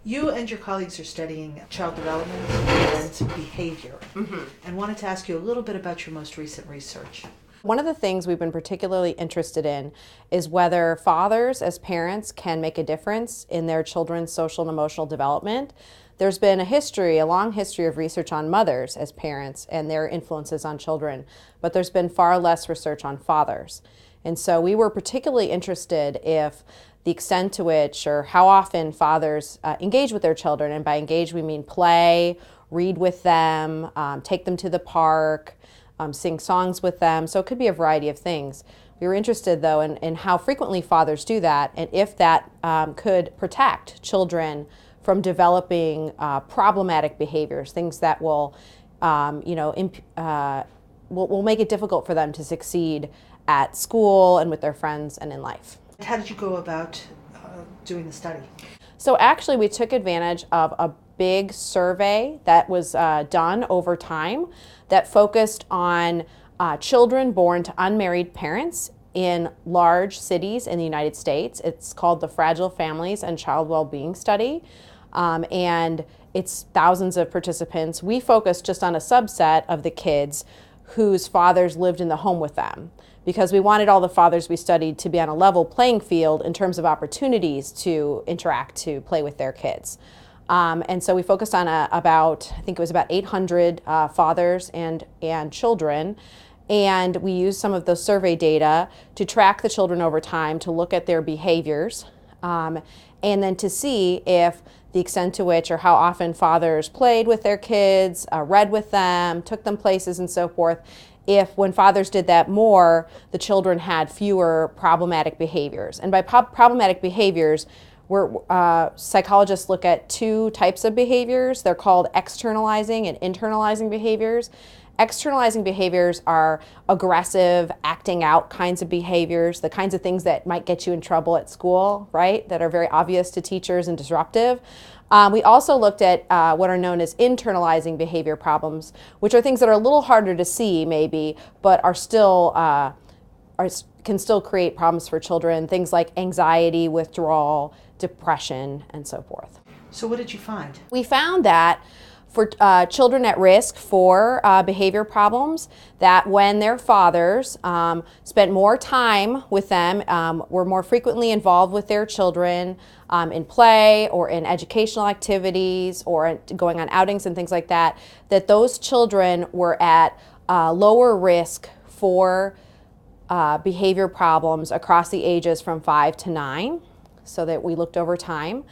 You and your colleagues are studying child development and behavior, and wanted to ask you a little bit about your most recent research. One of the things we've been particularly interested in is whether fathers as parents can make a difference in their children's social and emotional development. There's been a long history of research on mothers as parents and their influences on children, but there's been far less research on fathers. And so we were particularly interested if the extent to which or how often fathers engage with their children, and by engage we mean play, read with them, take them to the park, sing songs with them. So it could be a variety of things. We were interested, though, in how frequently fathers do that, and if that could protect children from developing problematic behaviors, things that will make it difficult for them to succeed at school and with their friends and in life. How did you go about doing the study? So actually, we took advantage of a big survey that was done over time that focused on children born to unmarried parents in large cities in the United States. It's called the Fragile Families and Child Wellbeing Study, and it's thousands of participants. We focused just on a subset of the kids whose fathers lived in the home with them, because we wanted all the fathers we studied to be on a level playing field in terms of opportunities to interact, to play with their kids. And so we focused on about 800 fathers and children, and we used some of the survey data to track the children over time, to look at their behaviors, and then to see if the extent to which or how often fathers played with their kids, read with them, took them places and so forth. If when fathers did that more, the children had fewer problematic behaviors. And by problematic behaviors, psychologists look at two types of behaviors. They're called externalizing and internalizing behaviors. Externalizing behaviors are aggressive, acting out kinds of behaviors, the kinds of things that might get you in trouble at school, right? That are very obvious to teachers and disruptive. We also looked at what are known as internalizing behavior problems, which are things that are a little harder to see maybe, but are still can still create problems for children, things like anxiety, withdrawal, depression, and so forth. So what did you find? We found that for children at risk for behavior problems, that when their fathers spent more time with them, were more frequently involved with their children in play or in educational activities or going on outings and things like that, that those children were at lower risk for behavior problems across the ages from 5 to 9, so that we looked over time.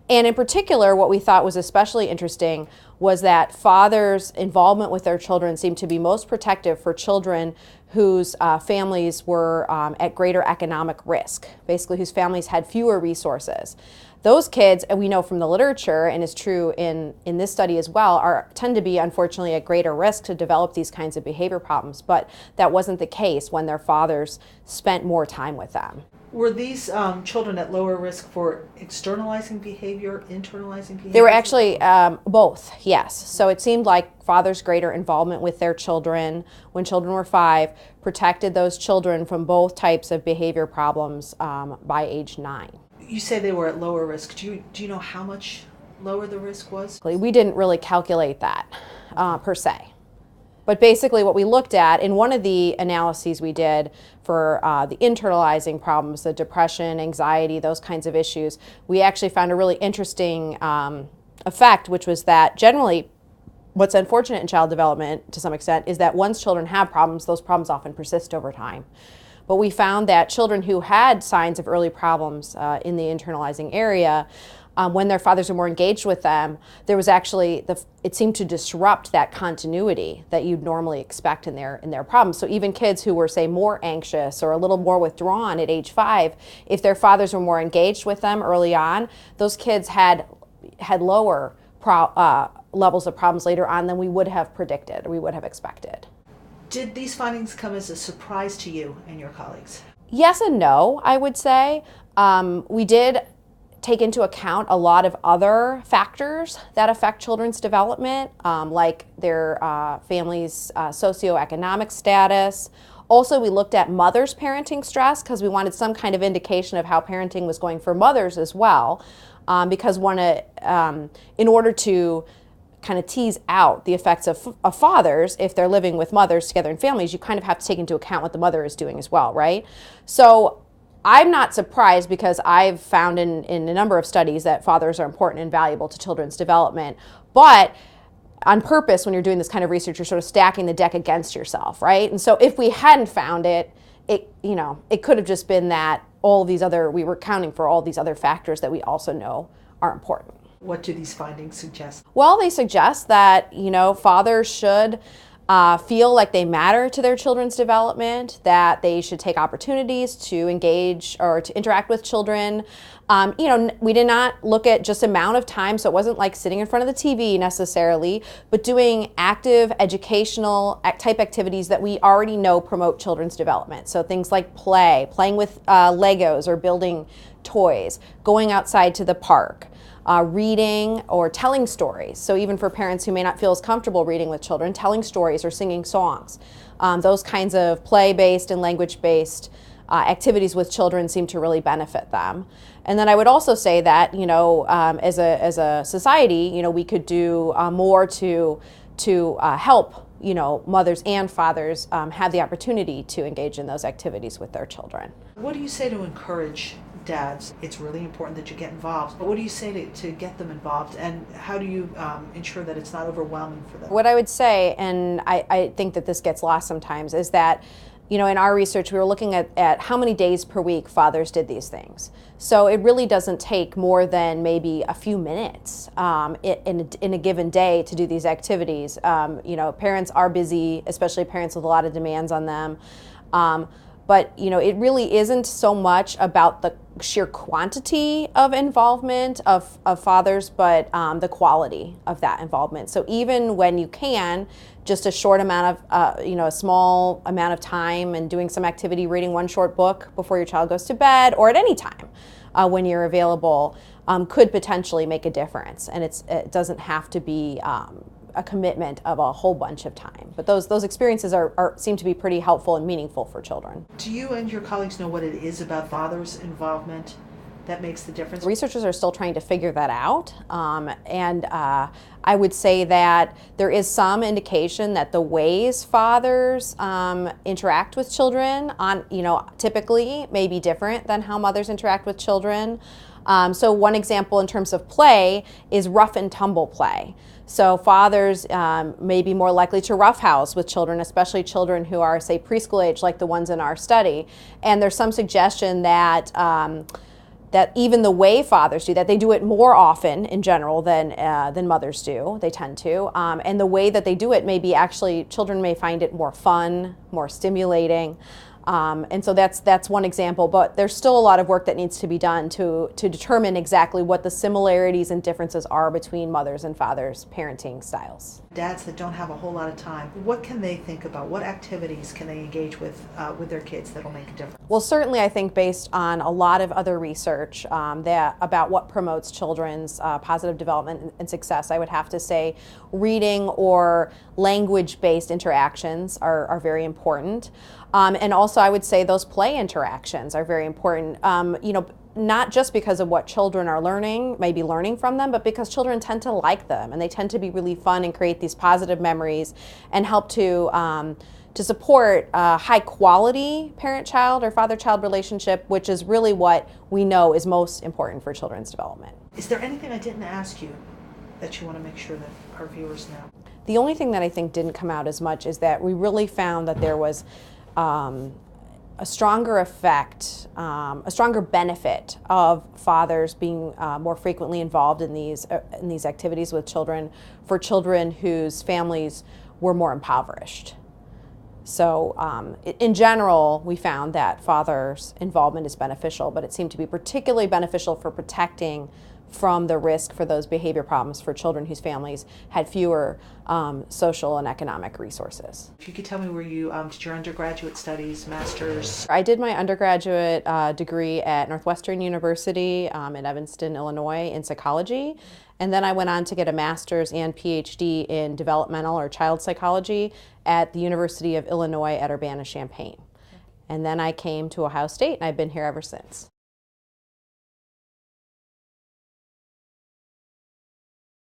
And in particular, what we thought was especially interesting was that fathers' involvement with their children seemed to be most protective for children whose families were at greater economic risk, basically whose families had fewer resources. Those kids, and we know from the literature, and is true in this study as well, tend to be unfortunately at greater risk to develop these kinds of behavior problems, but that wasn't the case when their fathers spent more time with them. Were these children at lower risk for externalizing behavior, internalizing behavior? They were actually both, yes. So it seemed like fathers' greater involvement with their children when children were 5 protected those children from both types of behavior problems by age 9. You say they were at lower risk. Do you know how much lower the risk was? We didn't really calculate that per se. But basically what we looked at in one of the analyses we did for the internalizing problems, the depression, anxiety, those kinds of issues, we actually found a really interesting effect, which was that generally what's unfortunate in child development to some extent is that once children have problems, those problems often persist over time. But we found that children who had signs of early problems in the internalizing area, when their fathers were more engaged with them, there was actually, it seemed to disrupt that continuity that you'd normally expect in their problems. So even kids who were, say, more anxious or a little more withdrawn at age 5, if their fathers were more engaged with them early on, those kids had lower levels of problems later on than we would have predicted or we would have expected. Did these findings come as a surprise to you and your colleagues? Yes and no, I would say. We did take into account a lot of other factors that affect children's development, like their family's socioeconomic status, Also, we looked at mothers' parenting stress because we wanted some kind of indication of how parenting was going for mothers as well, because in order to kind of tease out the effects of fathers, if they're living with mothers together in families, you kind of have to take into account what the mother is doing as well, right? So I'm not surprised because I've found in a number of studies that fathers are important and valuable to children's development. But on purpose, when you're doing this kind of research, you're sort of stacking the deck against yourself, right? And so if we hadn't found it, it could have just been that we were counting for all these other factors that we also know are important. What do these findings suggest? Well, they suggest that, fathers should feel like they matter to their children's development, that they should take opportunities to engage or to interact with children. We did not look at just amount of time, so it wasn't like sitting in front of the TV necessarily, but doing active educational type activities that we already know promote children's development. So things like playing with Legos or building toys, going outside to the park. Reading or telling stories. So even for parents who may not feel as comfortable reading with children, telling stories or singing songs. Those kinds of play-based and language-based activities with children seem to really benefit them. And then I would also say that, as a society, we could do more to help, mothers and fathers have the opportunity to engage in those activities with their children. What do you say to encourage dads? It's really important that you get involved, but what do you say to get them involved, and how do you ensure that it's not overwhelming for them? What I would say, and I think that this gets lost sometimes, is that in our research we were looking at how many days per week fathers did these things. So it really doesn't take more than maybe a few minutes in a given day to do these activities. Parents are busy, especially parents with a lot of demands on them. But it really isn't so much about the sheer quantity of involvement of fathers, but the quality of that involvement. So even when you can, just a short amount of, a small amount of time and doing some activity, reading one short book before your child goes to bed, or at any time when you're available, could potentially make a difference. And it doesn't have to be a commitment of a whole bunch of time. But those experiences seem to be pretty helpful and meaningful for children. Do you and your colleagues know what it is about fathers' involvement that makes the difference? Researchers are still trying to figure that out. I would say that there is some indication that the ways fathers interact with children typically may be different than how mothers interact with children. So one example in terms of play is rough and tumble play. So fathers may be more likely to roughhouse with children, especially children who are, say, preschool age, like the ones in our study. And there's some suggestion that that even the way fathers do that, they do it more often in general than mothers do. They tend to, and the way that they do it may be actually children may find it more fun, more stimulating. And so that's one example, but there's still a lot of work that needs to be done to determine exactly what the similarities and differences are between mothers and fathers' parenting styles. Dads that don't have a whole lot of time, what can they think about? What activities can they engage with their kids that'll make a difference? Well, certainly I think based on a lot of other research about what promotes children's positive development and success, I would have to say reading or language-based interactions are very important. And also I would say those play interactions are very important. Not just because of what children are maybe learning from them, but because children tend to like them and they tend to be really fun and create these positive memories and help to support a high quality parent-child or father-child relationship, which is really what we know is most important for children's development. Is there anything I didn't ask you that you want to make sure that our viewers know? The only thing that I think didn't come out as much is that we really found that there was a stronger effect, a stronger benefit of fathers being more frequently involved in these activities with children for children whose families were more impoverished. So in general, we found that fathers' involvement is beneficial, but it seemed to be particularly beneficial for protecting from the risk for those behavior problems for children whose families had fewer social and economic resources. If you could tell me where you did your undergraduate studies, master's? I did my undergraduate degree at Northwestern University in Evanston, Illinois in psychology. And then I went on to get a master's and PhD in developmental or child psychology at the University of Illinois at Urbana-Champaign. And then I came to Ohio State, and I've been here ever since.